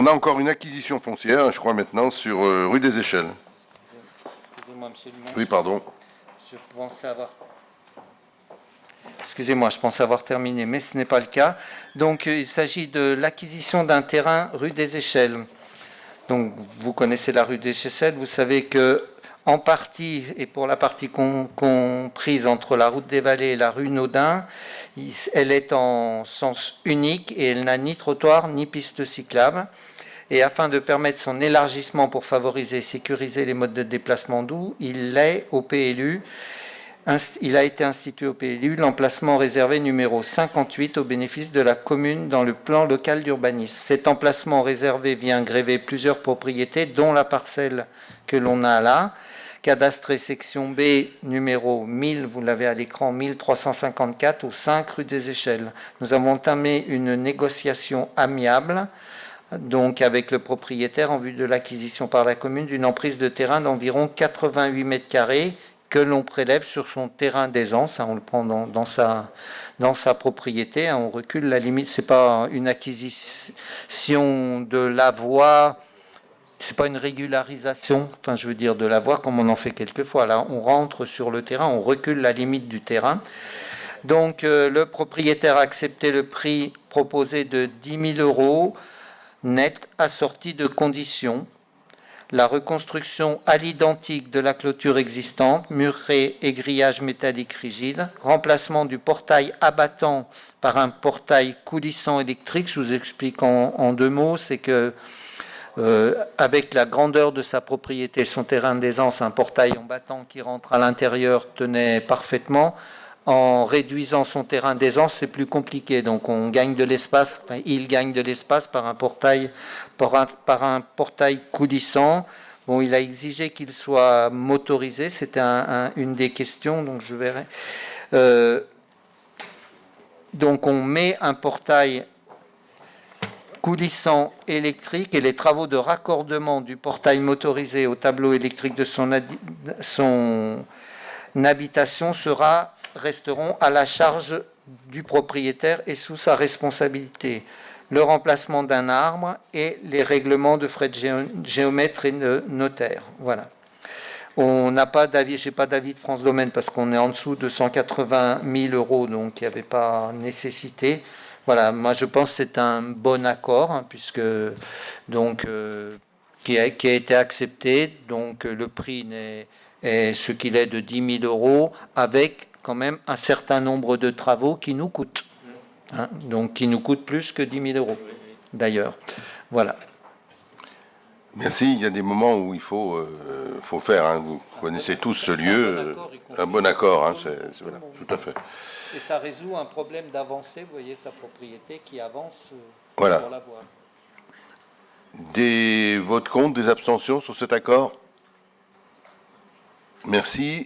on a encore une acquisition foncière, je crois maintenant, sur rue des Échelles. Excusez-moi, monsieur le maire. Oui, pardon. Je pensais avoir... Excusez-moi, je pensais avoir terminé, mais ce n'est pas le cas. Donc, il s'agit de l'acquisition d'un terrain rue des Échelles. Donc, vous connaissez la rue des Échelles, vous savez que, en partie, et pour la partie comprise entre la route des Vallées et la rue Naudin, elle est en sens unique et elle n'a ni trottoir ni piste cyclable. Et afin de permettre son élargissement pour favoriser et sécuriser les modes de déplacement doux, il a été institué au PLU l'emplacement réservé numéro 58 au bénéfice de la commune dans le plan local d'urbanisme. Cet emplacement réservé vient gréver plusieurs propriétés, dont la parcelle que l'on a là, cadastrée section B numéro 1000, vous l'avez à l'écran, 1354 au 5 rue des Échelles. Nous avons entamé une négociation amiable donc avec le propriétaire en vue de l'acquisition par la commune d'une emprise de terrain d'environ 88 mètres carrés que l'on prélève sur son terrain d'aisance. On le prend dans sa propriété, on recule la limite. Ce n'est pas une acquisition de la voie, ce n'est pas une régularisation, enfin je veux dire de la voie comme on en fait quelquefois. Là, on rentre sur le terrain, on recule la limite du terrain. Donc le propriétaire a accepté le prix proposé de 10 000 € net assorti de conditions. La reconstruction à l'identique de la clôture existante, murets et grillage métallique rigide, remplacement du portail abattant par un portail coulissant électrique. Je vous explique en 2 mots, c'est que avec la grandeur de sa propriété, son terrain d'aisance, un portail en battant qui rentre à l'intérieur tenait parfaitement. En réduisant son terrain d'aisance, c'est plus compliqué. Donc on gagne de l'espace, enfin, il gagne de l'espace par un portail, coulissant. Bon, il a exigé qu'il soit motorisé, c'était une des questions, donc je verrai. Donc on met un portail coulissant électrique et les travaux de raccordement du portail motorisé au tableau électrique de son habitation resteront à la charge du propriétaire et sous sa responsabilité. Le remplacement d'un arbre et les règlements de frais de géomètre et de notaire. Voilà. On n'a pas d'avis, j'ai pas d'avis de France Domaine parce qu'on est en dessous de 180 000 €, donc il n'y avait pas nécessité. Voilà, moi je pense que c'est un bon accord, hein, puisque donc qui a été accepté, donc le prix est ce qu'il est de 10 000 €, avec quand même un certain nombre de travaux qui nous coûtent, hein, donc qui nous coûtent plus que 10 000 € d'ailleurs. Voilà. Merci. Il y a des moments où il faut faire. Hein. Vous connaissez tous ce lieu. Un bon accord. Hein, voilà, tout à fait. Et ça résout un problème d'avancée. Vous voyez sa propriété qui avance voilà. sur la voie. Des votes contre, des abstentions sur cet accord? Merci.